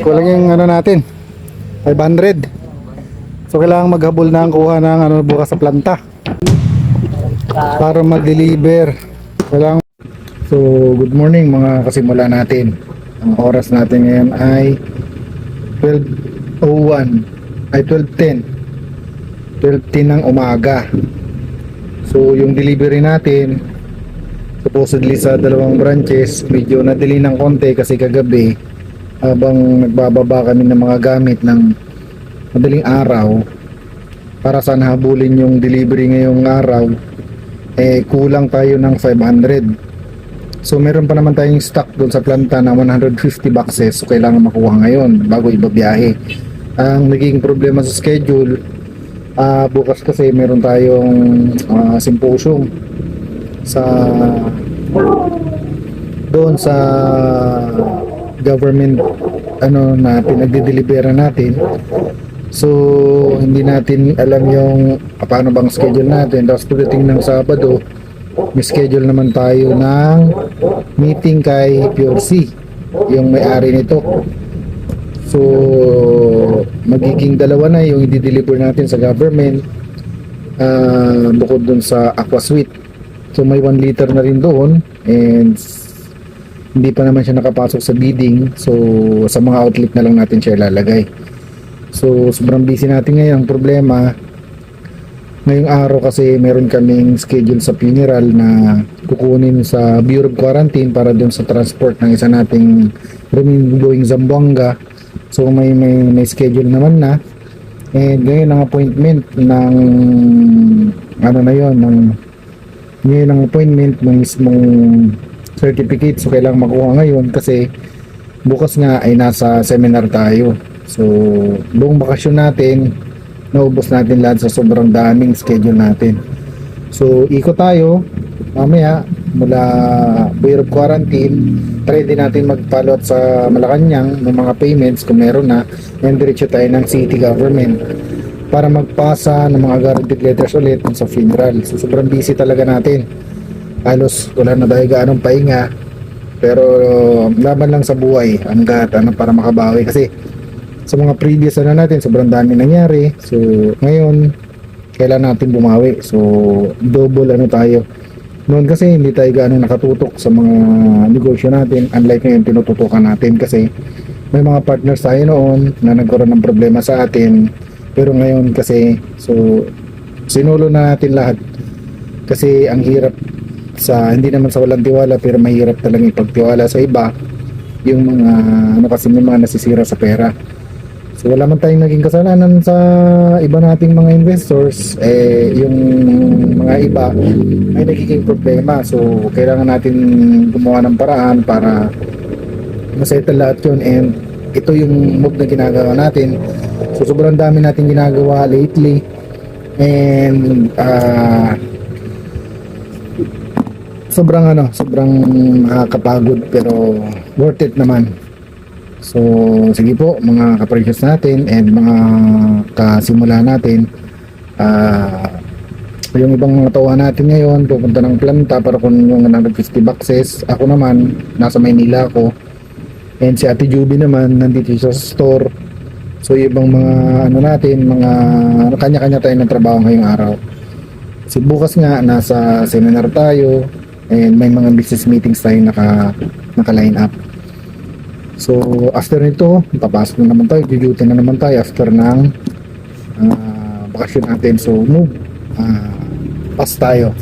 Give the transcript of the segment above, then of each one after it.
Kulang yung ano natin, 500. So kailangan maghabol na ang kuha ng ano bukas sa planta para mag-deliver. Kailangan. So good morning mga kasimula natin. Ang oras natin ngayon ay 12:01 ay 12:10 ng umaga. So yung delivery natin supposedly sa dalawang branches medyo nadili ng konti kasi kagabi habang nagbababa kami ng mga gamit ng madaling araw para sana habulin yung delivery ngayong araw, kulang tayo ng 500. So meron pa naman tayong stock doon sa planta na 150 boxes, so kailangan makuha ngayon bago ibabiyahe. Ang naging problema sa schedule, bukas kasi meron tayong symposium sa doon sa government ano na pinagde-delibera natin. So hindi natin alam yung paano bang schedule natin. Tapos pagdating ng Sabado, may schedule naman tayo ng meeting kay Pure C, yung may-ari nito. So magiging dalawa na yung i-deliver natin sa government, bukod dun sa Aqua Suite. So may 1 liter na rin doon and hindi pa naman siya nakapasok sa bidding. So sa mga outlet na lang natin siya ilalagay. So sobrang busy natin ngayon. Ang problema ngayong araw kasi meron kaming schedule sa funeral na kukunin sa Bureau of Quarantine para doon sa transport ng isa nating going Zamboanga. So may schedule naman na, and ngayon ang appointment ng ano na yon, ngayon ang appointment ng mismong certificate. So kailangan makuha ngayon kasi bukas nga ay nasa seminar tayo. So buong bakasyon natin naubos natin lahat sa sobrang daming schedule natin. So ikot tayo mamaya mula Bureau of Quarantine, try din natin mag-follow up sa Malacanang ng mga payments kung meron na, and diretso tayo ng city government para magpasa ng mga guaranteed letters ulit sa funeral. So sobrang busy talaga natin, halos wala na tayo gaanong pahinga, pero laban lang sa buhay hanggat para makabawi kasi sa mga previous natin sobrang dami nangyari. So ngayon kailangan natin bumawi, so double tayo. Noon kasi hindi tayo gaano nakatutok sa mga negosyo natin, unlike ngayon tinututukan natin kasi may mga partners tayo noon na nagkaroon ng problema sa atin. Pero ngayon kasi so sinulo na natin lahat kasi ang hirap sa, hindi naman sa walang tiwala, pero mahirap talagang ipagtiwala sa iba yung mga kasi may mga nasisira sa pera. So wala man tayong naging kasalanan sa iba nating mga investors, yung mga iba ay nagiging problema. So kailangan natin gumawa ng paraan para masettle lahat yun, and ito yung move na ginagawa natin. So sobrang dami natin ginagawa lately, and sobrang nakakapagod pero worth it naman. So sige po mga ka-precious natin and mga kasimula natin, yung ibang mga tawa natin ngayon pupunta ng planta para kunin yung 150 boxes. Ako naman nasa Maynila ako, and si Ate Juby naman nandito sa store. So yung ibang mga natin, mga kanya-kanya tayo ng trabaho ngayong araw. Si bukas nga nasa seminar tayo, and may mga business meetings tayo naka-line up. So after nito papasok na naman tayo, duty na naman tayo after ng bakasyon natin. So move, pass tayo.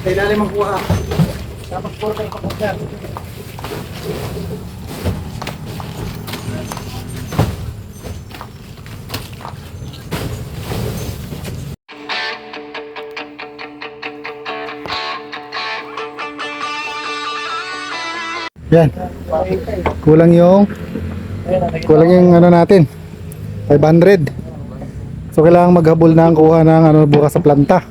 Kailangan magkuha dapat po kayo kapagyan. Yan. Kulang yung natin 500. So kailangan maghabol na ang kuha ng bukas sa planta